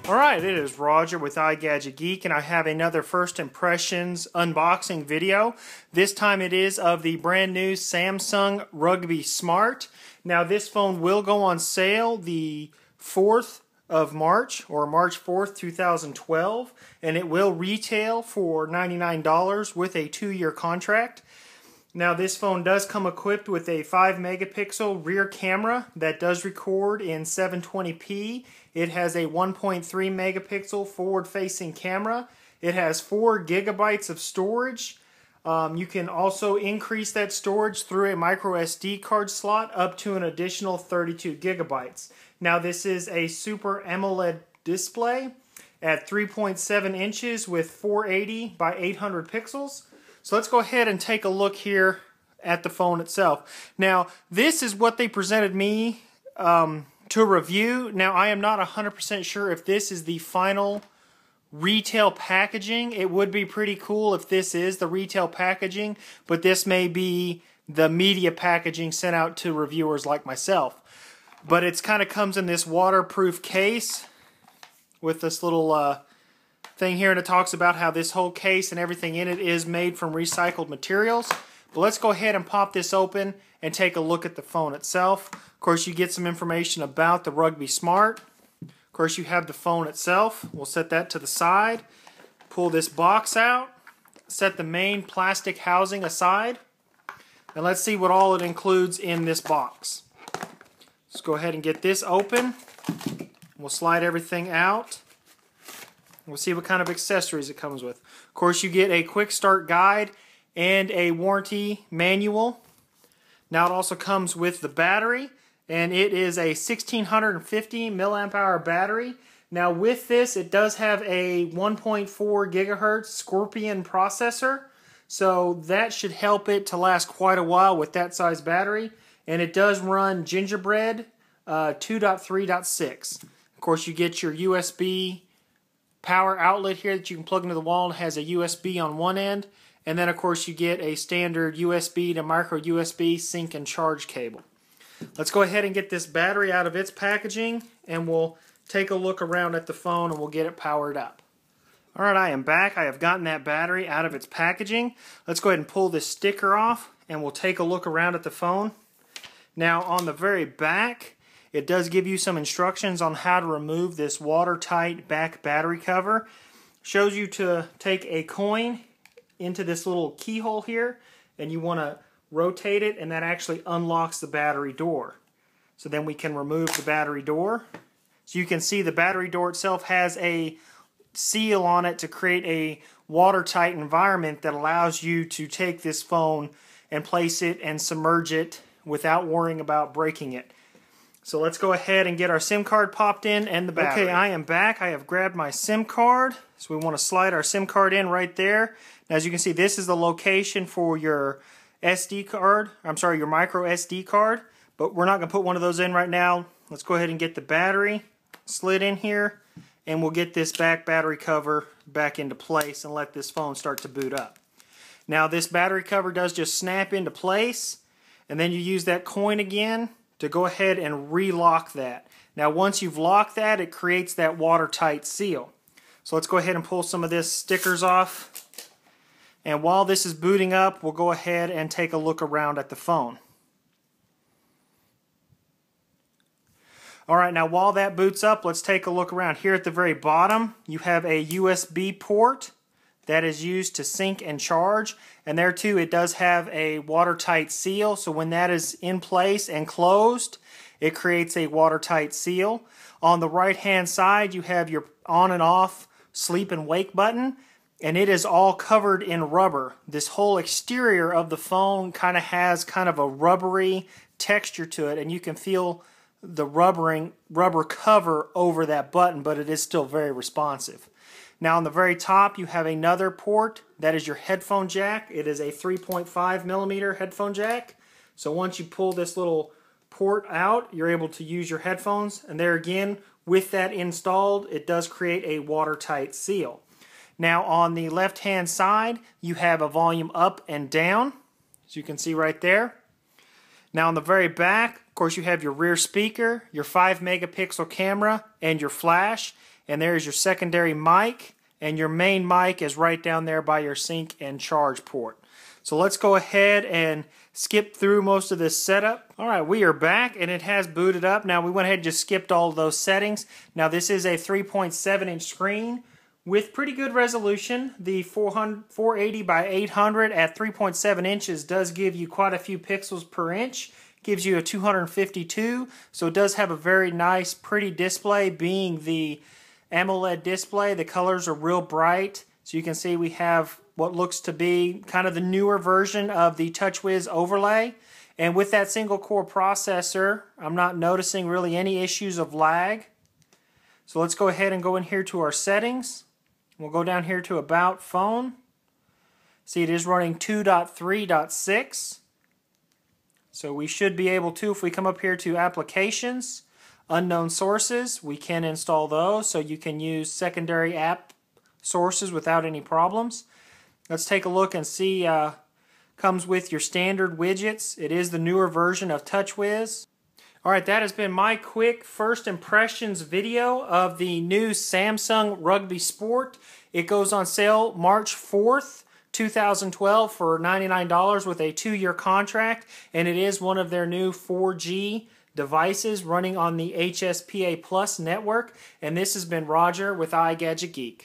Alright, it is Roger with iGadgetGeek, and I have another first impressions unboxing video. This time it is of the brand new Samsung Rugby Smart. Now this phone will go on sale the 4th of March, or March 4th, 2012, and it will retail for $99 with a 2-year contract. Now this phone does come equipped with a 5 megapixel rear camera that does record in 720p. It has a 1.3 megapixel forward facing camera. It has 4 gigabytes of storage. You can also increase that storage through a micro SD card slot up to an additional 32 gigabytes. Now this is a Super AMOLED display at 3.7 inches with 480 by 800 pixels. So let's go ahead and take a look here at the phone itself. Now, this is what they presented me to review. Now, I am not 100% sure if this is the final retail packaging. It would be pretty cool if this is the retail packaging, but this may be the media packaging sent out to reviewers like myself. But it kind of comes in this waterproof case with this little thing here, and it talks about how this whole case and everything in it is made from recycled materials. But let's go ahead and pop this open and take a look at the phone itself. Of course, you get some information about the Rugby Smart. Of course, you have the phone itself. We'll set that to the side. Pull this box out. Set the main plastic housing aside. And let's see what all it includes in this box. Let's go ahead and get this open. We'll slide everything out. We'll see what kind of accessories it comes with. Of course, you get a quick start guide and a warranty manual. Now it also comes with the battery, and it is a 1650 milliamp hour battery. Now with this, it does have a 1.4 gigahertz Scorpion processor, so that should help it to last quite a while with that size battery. And it does run Gingerbread 2.3.6. Of course, you get your USB power outlet here that you can plug into the wall, and has a USB on one end, and then of course you get a standard USB to micro USB sync and charge cable. Let's go ahead and get this battery out of its packaging, and we'll take a look around at the phone and we'll get it powered up. Alright, I am back. I have gotten that battery out of its packaging. Let's go ahead and pull this sticker off and we'll take a look around at the phone. Now on the very back, it does give you some instructions on how to remove this watertight back battery cover. Shows you to take a coin into this little keyhole here, and you want to rotate it, and that actually unlocks the battery door. So then we can remove the battery door. So you can see the battery door itself has a seal on it to create a watertight environment that allows you to take this phone and place it and submerge it without worrying about breaking it. So let's go ahead and get our SIM card popped in and the battery. Okay, I am back. I have grabbed my SIM card. So we want to slide our SIM card in right there. Now, as you can see, this is the location for your SD card. I'm sorry, your micro SD card. But we're not going to put one of those in right now. Let's go ahead and get the battery slid in here. And we'll get this back battery cover back into place and let this phone start to boot up. Now, this battery cover does just snap into place. And then you use that coin again to go ahead and relock that. Now once you've locked that, it creates that watertight seal. So let's go ahead and pull some of this stickers off. And while this is booting up, we'll go ahead and take a look around at the phone. Alright, now while that boots up, let's take a look around. Here at the very bottom, you have a USB port that is used to sync and charge, and there too it does have a watertight seal, so when that is in place and closed, it creates a watertight seal. On the right hand side you have your on and off sleep and wake button, and it is all covered in rubber. This whole exterior of the phone kind of has kind of a rubbery texture to it, and you can feel the rubber cover over that button, but it is still very responsive. Now on the very top you have another port that is your headphone jack. It is a 3.5 millimeter headphone jack. So once you pull this little port out, you're able to use your headphones, and there again, with that installed, it does create a watertight seal. Now on the left hand side you have a volume up and down, as you can see right there. Now on the very back, of course, you have your rear speaker, your 5 megapixel camera, and your flash. and there's your secondary mic, and your main mic is right down there by your sync and charge port. So let's go ahead and skip through most of this setup. Alright, we are back and it has booted up. Now we went ahead and just skipped all of those settings. Now this is a 3.7 inch screen with pretty good resolution. The 480 by 800 at 3.7 inches does give you quite a few pixels per inch. Gives you a 252, so it does have a very nice, pretty display. Being the AMOLED display, the colors are real bright. So you can see we have what looks to be kind of the newer version of the TouchWiz overlay. And with that single core processor, I'm not noticing really any issues of lag. So let's go ahead and go in here to our settings. We'll go down here to About Phone. See, it is running 2.3.6. So we should be able to, if we come up here to Applications, Unknown Sources, we can install those, so you can use secondary app sources without any problems. Let's take a look and see, comes with your standard widgets. It is the newer version of TouchWiz. Alright, that has been my quick first impressions video of the new Samsung Rugby Sport. It goes on sale March 4th. 2012 for $99 with a 2-year contract, and it is one of their new 4G devices running on the HSPA Plus network. And this has been Roger with iGadgetGeek.